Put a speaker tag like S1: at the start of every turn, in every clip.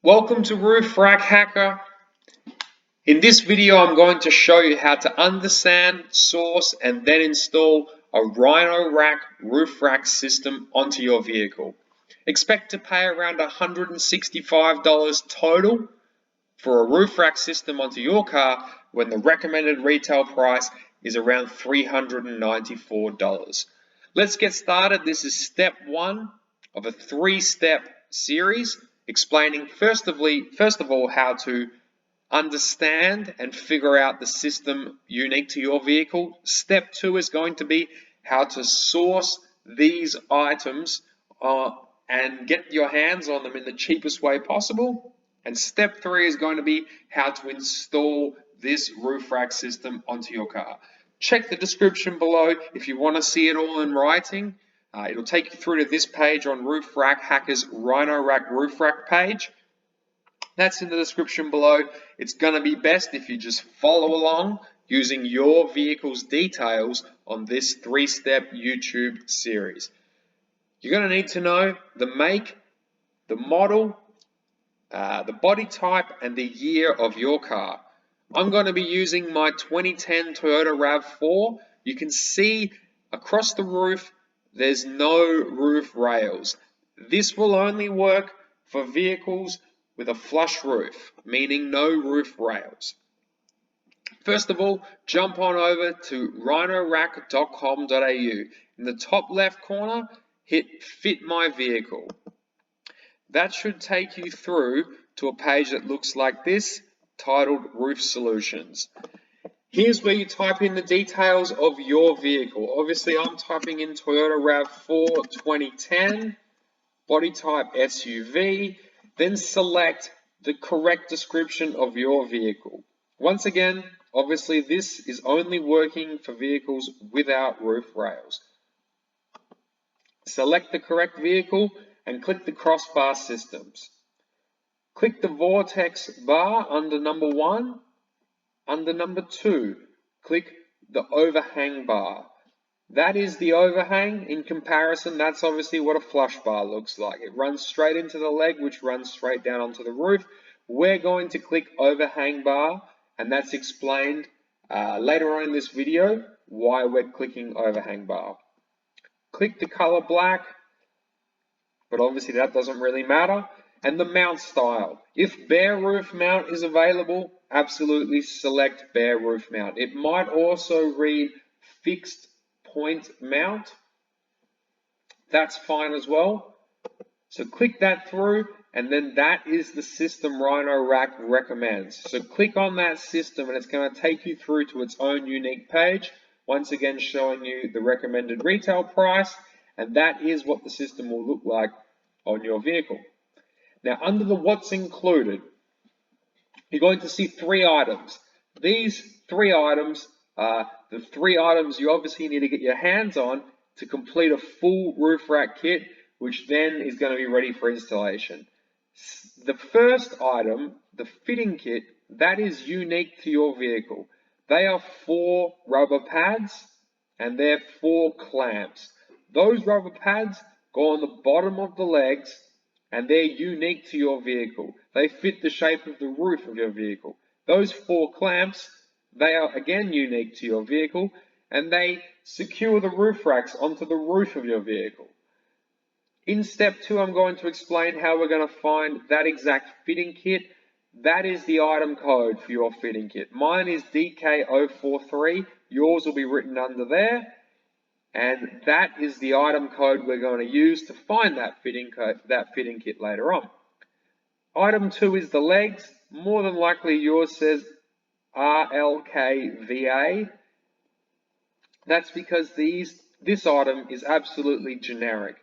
S1: Welcome to Roof Rack Hacker. In this video I'm going to show you how to understand, source and then install a Rhino Rack roof rack system onto your vehicle. Expect to pay around $165 total for a roof rack system onto your car when the recommended retail price is around $394. Let's get started. This is step one of a three-step series explaining first of all how to understand and figure out the system unique to your vehicle. Step two is going to be how to source these items and get your hands on them in the cheapest way possible. And step three is going to be how to install this roof rack system onto your car. Check the description below if you want to see it all in writing. It'll take you through to this page on Roof Rack Hacker's Rhino Rack roof rack page. That's in the description below. It's going to be best if you just follow along using your vehicle's details on this three-step YouTube series. You're going to need to know the make, the model, the body type and the year of your car. I'm going to be using my 2010 Toyota RAV4. You can see across the roof there's no roof rails. This will only work for vehicles with a flush roof, meaning no roof rails. First of all, jump on over to rhinorack.com.au. In the top left corner, hit Fit My Vehicle. That should take you through to a page that looks like this, titled Roof Solutions. Here's where you type in the details of your vehicle. Obviously, I'm typing in Toyota RAV4 2010, body type SUV, then select the correct description of your vehicle. Once again, obviously this is only working for vehicles without roof rails. Select the correct vehicle and click the crossbar systems. Click the vortex bar under number 1. Under number 2, click the overhang bar. That is the overhang. In comparison, that's obviously what a flush bar looks like. It runs straight into the leg, which runs straight down onto the roof. We're going to click overhang bar, and that's explained later on in this video why we're clicking overhang bar. Click the color black, but obviously that doesn't really matter. And the mount style. If bare roof mount is available, absolutely select bare roof mount. It might also read fixed point mount. That's fine as well. So click that through, and then that is the system Rhino Rack recommends. So click on that system and it's going to take you through to its own unique page, once again showing you the recommended retail price, and that is what the system will look like on your vehicle. Now, under the what's included, you're going to see 3 items. These 3 items are the 3 items you obviously need to get your hands on to complete a full roof rack kit, which then is going to be ready for installation. The first item, the fitting kit, that is unique to your vehicle. They are 4 rubber pads and they're 4 clamps. Those rubber pads go on the bottom of the legs and they're unique to your vehicle. They fit the shape of the roof of your vehicle. Those 4 clamps, they are again unique to your vehicle, and they secure the roof racks onto the roof of your vehicle. In step 2, I'm going to explain how we're going to find that exact fitting kit. That is the item code for your fitting kit. Mine is DK043. Yours will be written under there. And that is the item code we're going to use to find that fitting kit later on. Item 2 is the legs. More than likely yours says RLKVA. That's because this item is absolutely generic.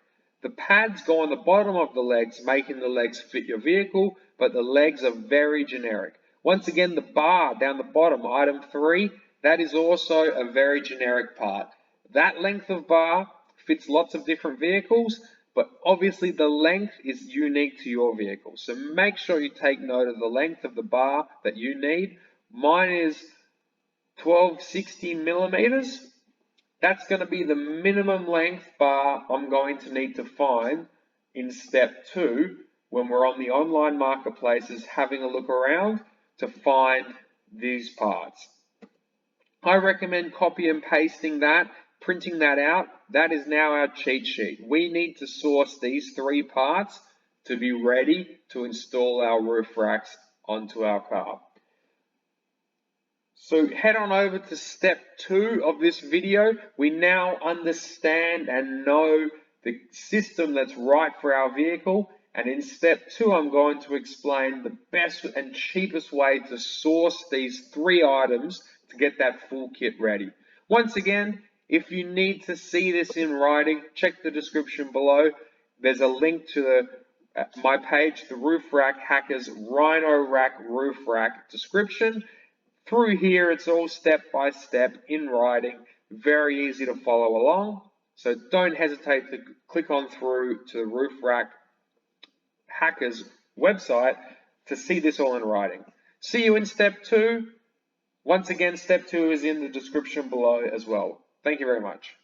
S1: The pads go on the bottom of the legs, making the legs fit your vehicle, but the legs are very generic. Once again, the bar down the bottom, item 3, that is also a very generic part. That length of bar fits lots of different vehicles, but obviously the length is unique to your vehicle. So make sure you take note of the length of the bar that you need. Mine is 1260 millimeters. That's going to be the minimum length bar I'm going to need to find in step 2 when we're on the online marketplaces having a look around to find these parts. I recommend copy and pasting that, printing that out. That is now our cheat sheet. We need to source these 3 parts to be ready to install our roof racks onto our car. So head on over to step 2 of this video. We now understand and know the system that's right for our vehicle. And in step 2, I'm going to explain the best and cheapest way to source these 3 items to get that full kit ready. Once again, if you need to see this in writing, check the description below. There's a link to my page, the Roof Rack Hackers Rhino Rack Roof Rack description. Through here, it's all step by step in writing, very easy to follow along. So don't hesitate to click on through to the Roof Rack Hackers website to see this all in writing. See you in step 2. Once again, step 2 is in the description below as well. Thank you very much.